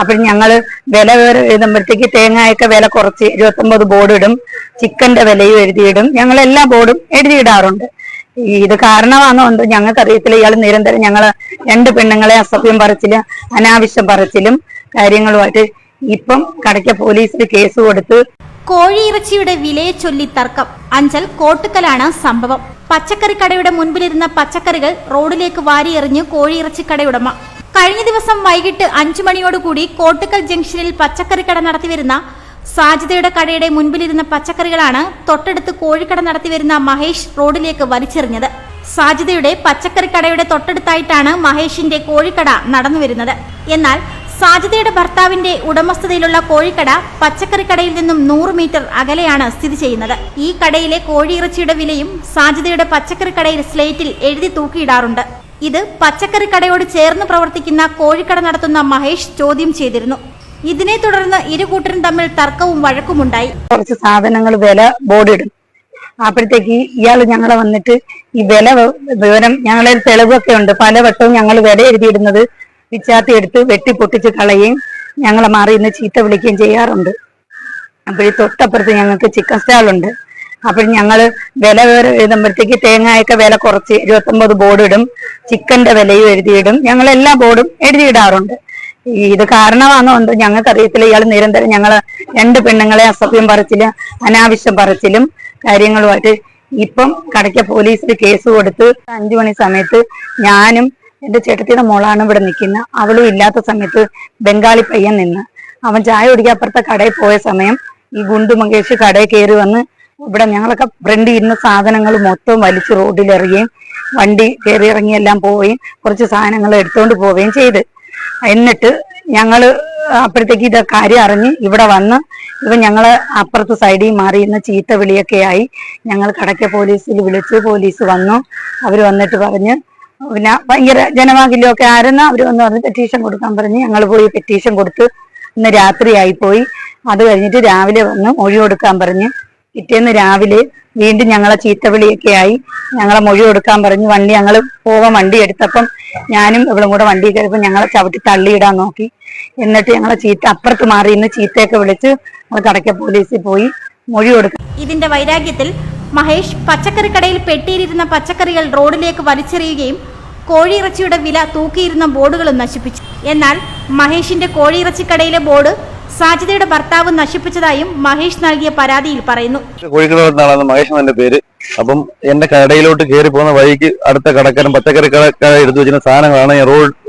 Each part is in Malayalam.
അപ്പോൾ ഞങ്ങള് വില എഴുതുമ്പോഴത്തേക്ക് തേങ്ങയൊക്കെ വില കുറച്ച് 29 ബോർഡ് ഇടും, ചിക്കന്റെ വിലയും എഴുതിയിടും. ഞങ്ങൾ എല്ലാ ബോർഡും എഴുതിയിടാറുണ്ട്. ഇത് കാരണമാണെന്നുണ്ട് ഞങ്ങൾക്കറിയത്തില്ല. ഇയാൾ നിരന്തരം ഞങ്ങള് 2 പെണ്ണുങ്ങളെ അസഭ്യം പറച്ചിലും അനാവശ്യം പറച്ചിലും കാര്യങ്ങളുമായിട്ട് ഇപ്പം കടയ്ക്ക പോലീസിൽ കേസ് കൊടുത്ത്. കോഴിയിറച്ചിയുടെ വിലയെ ചൊല്ലി തർക്കം. അഞ്ചൽ കോട്ടുക്കലാണ് സംഭവം. പച്ചക്കറിക്കടയുടെ മുൻപിലിരുന്ന പച്ചക്കറികൾ റോഡിലേക്ക് വാരിയെറിഞ്ഞ് കോഴിയിറച്ചിക്കടയുടമ. കഴിഞ്ഞ ദിവസം വൈകിട്ട് 5 മണിയോടുകൂടി കോട്ടുക്കൽ ജംഗ്ഷനിൽ പച്ചക്കറിക്കട നടത്തിവരുന്ന സാജിദയുടെ കടയുടെ മുൻപിലിരുന്ന പച്ചക്കറികളാണ് തൊട്ടടുത്ത് കോഴിക്കട നടത്തിവരുന്ന മഹേഷ് റോഡിലേക്ക് വലിച്ചെറിഞ്ഞത്. സാജിദയുടെ പച്ചക്കറിക്കടയുടെ തൊട്ടടുത്തായിട്ടാണ് മഹേഷിന്റെ കോഴിക്കട നടന്നുവരുന്നത്. എന്നാൽ സാജിദയുടെ ഭർത്താവിന്റെ ഉടമസ്ഥതയിലുള്ള കോഴിക്കട പച്ചക്കറിക്കടയിൽ നിന്നും 100 മീറ്റർ അകലെയാണ് സ്ഥിതി ചെയ്യുന്നത്. ഈ കടയിലെ കോഴിയിറച്ചിയുടെ വിലയും സാജിദയുടെ പച്ചക്കറിക്കടയിൽ സ്ലേറ്റിൽ എഴുതി തൂക്കിയിടാറുണ്ട്. ഇത് പച്ചക്കറിക്കടയോട് ചേർന്ന് പ്രവർത്തിക്കുന്ന കോഴിക്കട നടത്തുന്ന മഹേഷ് ചോദ്യം ചെയ്തിരുന്നു. ഇതിനെ തുടർന്ന് ഇരുകൂട്ടരും തമ്മിൽ തർക്കവും വഴക്കുമുണ്ടായി. കുറച്ച് സാധനങ്ങൾ വില ബോർഡ് ഇടും. അപ്പോഴത്തേക്ക് ഇയാൾ ഞങ്ങളെ വന്നിട്ട് ഈ വില വിവരം ഞങ്ങളെ തെളിവൊക്കെ ഉണ്ട്. പലവട്ടവും ഞങ്ങൾ വില എഴുതിയിടുന്നത് പിച്ചാത്തി എടുത്ത് വെട്ടിപ്പൊട്ടിച്ച് കളയുകയും ഞങ്ങളെ മാറി ഇന്ന് ചീത്ത വിളിക്കുകയും ചെയ്യാറുണ്ട്. അപ്പോൾ തൊട്ടപ്പുറത്ത് ഞങ്ങൾക്ക് ചിക്കൻ സ്റ്റാളുണ്ട്. അപ്പോൾ ഞങ്ങള് വില എഴുതുമ്പോഴത്തേക്ക് തേങ്ങയൊക്കെ വില കുറച്ച് 29 ബോർഡ് ഇടും, ചിക്കന്റെ വിലയും എഴുതിയിടും. ഞങ്ങൾ എല്ലാ ബോർഡും എഴുതിയിടാറുണ്ട്. ഇത് കാരണമാണെന്നുണ്ട് ഞങ്ങൾക്കറിയത്തില്ല. ഇയാൾ നിരന്തരം ഞങ്ങള് 2 പെണ്ണുങ്ങളെ അസഭ്യം പറച്ചിലും അനാവശ്യം പറച്ചിലും കാര്യങ്ങളുമായിട്ട് ഇപ്പം കടയ്ക്ക പോലീസിൽ കേസ് കൊടുത്ത്. 5 മണി സമയത്ത് ഞാനും എന്റെ ചേട്ടത്തിയുടെ മോളാണ് ഇവിടെ നിൽക്കുന്ന. അവളും ഇല്ലാത്ത സമയത്ത് ബംഗാളി പയ്യൻ നിന്ന് അവൻ ചായ കുടിക്കാൻ അപ്പുറത്തെ കടയിൽ പോയ സമയം ഈ ഗുണ്ടു മകേഷ് കടയിൽ കയറി വന്ന് ഇവിടെ ഞങ്ങളൊക്കെ ഫ്രണ്ട് ഇരുന്ന സാധനങ്ങൾ മൊത്തം വലിച്ച് റോഡിലെറിയുകയും വണ്ടി കയറി ഇറങ്ങിയെല്ലാം പോവുകയും കുറച്ച് സാധനങ്ങൾ എടുത്തുകൊണ്ട് പോവുകയും ചെയ്ത്. എന്നിട്ട് ഞങ്ങള് അപ്പോഴത്തേക്ക് ഇത് കാര്യം അറിഞ്ഞ് ഇവിടെ വന്ന് ഞങ്ങളെ അപ്പുറത്ത് സൈഡിൽ മാറി ഇന്ന് ചീത്ത വിളിയൊക്കെ ആയി. ഞങ്ങൾ കടയ്ക്ക പോലീസിൽ വിളിച്ച് പോലീസ് വന്നു. അവർ വന്നിട്ട് പറഞ്ഞ് പിന്നെ ഭയങ്കര ജനവാകിലൊക്കെ ആയിരുന്നു. അവർ വന്ന് പറഞ്ഞ് പെറ്റീഷൻ കൊടുക്കാൻ പറഞ്ഞ് ഞങ്ങൾ പോയി പെറ്റീഷൻ കൊടുത്ത്. ഇന്ന് രാത്രിയായി പോയി. അത് കഴിഞ്ഞിട്ട് രാവിലെ വന്ന് മൊഴി കൊടുക്കാൻ പറഞ്ഞ്. പിറ്റേന്ന് രാവിലെ വീണ്ടും ഞങ്ങളെ ചീത്തവിളിയൊക്കെ ആയി. ഞങ്ങളെ മൊഴി കൊടുക്കാൻ പറഞ്ഞ് വണ്ടി ഞങ്ങൾ പോവാൻ വണ്ടി എടുത്തപ്പം ഞാനും ഇവളും കൂടെ വണ്ടി കയറിയപ്പോൾ ഞങ്ങളെ ചവിട്ടി തള്ളിയിടാൻ നോക്കി. എന്നിട്ട് ഞങ്ങളെ ചീത്ത അപ്പുറത്ത് മാറി ഇന്ന് ചീത്തയൊക്കെ വിളിച്ച് ഞങ്ങൾ കടയ്ക്ക പോലീസിൽ പോയി മൊഴി കൊടുക്കും. ഇതിന്റെ വൈരാഗ്യത്തിൽ മഹേഷ് പച്ചക്കറിക്കടയിൽ പെട്ടിയിലിരുന്ന പച്ചക്കറികൾ റോഡിലേക്ക് വലിച്ചെറിയുകയും കോഴിയിറച്ചിയുടെ വില തൂക്കിയിരുന്ന ബോർഡുകളും നശിപ്പിച്ചു. എന്നാൽ മഹേഷിന്റെ കോഴിയിറച്ചിക്കടയിലെ ബോർഡ് സാജിദയുടെ ഭർത്താവ് നശിപ്പിച്ചതായും മഹേഷ് നൽകിയ പരാതിയിൽ പറയുന്നു. കോഴിക്കോട് മഹേഷ് എന്റെ പേര്. അപ്പം എന്റെ കടയിലോട്ട് കയറി പോകുന്ന വഴിക്ക് അടുത്ത കടക്കാരൻ പച്ചക്കറി കട എടുത്തു വെച്ചിരുന്ന സാധനങ്ങളാണ് ഞാൻ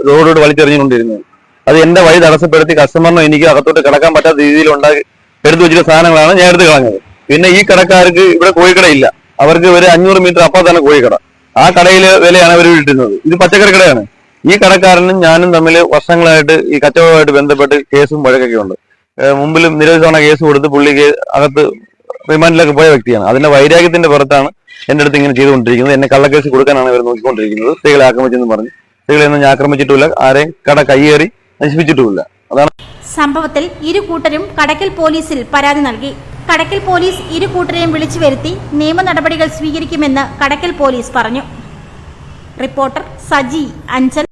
റോഡോട് വലിച്ചെറിഞ്ഞുകൊണ്ടിരുന്നത്. അത് എന്റെ വഴി തടസ്സപ്പെടുത്തി കസ്റ്റമറിനോ എനിക്ക് അകത്തോട്ട് കിടക്കാൻ പറ്റാത്ത രീതിയിൽ ഉണ്ടാക്കി എടുത്തു വെച്ചിരുന്ന സാധനങ്ങളാണ് ഞാൻ എടുത്ത് കളഞ്ഞത്. പിന്നെ ഈ കടക്കാർക്ക് ഇവിടെ കോഴിക്കട ഇല്ല. അവർക്ക് ഒരു 500 മീറ്റർ അപ്പുറത്താണ് കോഴിക്കട. ആ കടയിലെ വിലയാണ് അവർ ഇട്ടിരുന്നത്. ഇത് പച്ചക്കറി കടയാണ്. ഈ കടക്കാരനും ഞാനും തമ്മിൽ വർഷങ്ങളായിട്ട് ഈ കച്ചവടവുമായിട്ട് ബന്ധപ്പെട്ട് കേസും വഴക്കൊക്കെ ഉണ്ട്. മുമ്പിലും നിരവധി തവണ കേസ് കൊടുത്ത് പുള്ളിക്ക് അകത്ത് റിമാൻഡിലൊക്കെ പോയ വ്യക്തിയാണ്. അതിന്റെ വൈരാഗ്യത്തിന്റെ പുറത്താണ് എന്റെ അടുത്ത് ഇങ്ങനെ ചെയ്തുകൊണ്ടിരിക്കുന്നത്. എന്നെ കള്ളക്കേസ് കൊടുക്കാനാണ് ഇവർ നോക്കിക്കൊണ്ടിരിക്കുന്നത്. സ്ത്രീകളെ ആക്രമിച്ചെന്ന് പറഞ്ഞ്. സ്ത്രീകളെയൊന്നും ഞാൻ ആക്രമിച്ചിട്ടില്ല, ആരെയും കട കയ്യേറി നശിപ്പിച്ചിട്ടുമില്ല. അതാണ് സംഭവത്തിൽ ഇരു കൂട്ടരും കടയ്ക്കൽ പോലീസിൽ പരാതി നൽകി. കടയ്ക്കൽ പോലീസ് ഇരു കൂട്ടരെയും വിളിച്ചു വരുത്തി നിയമ നടപടികൾ സ്വീകരിക്കുമെന്ന് കടയ്ക്കൽ പോലീസ് പറഞ്ഞു. റിപ്പോർട്ടർ സജി, അഞ്ചൽ.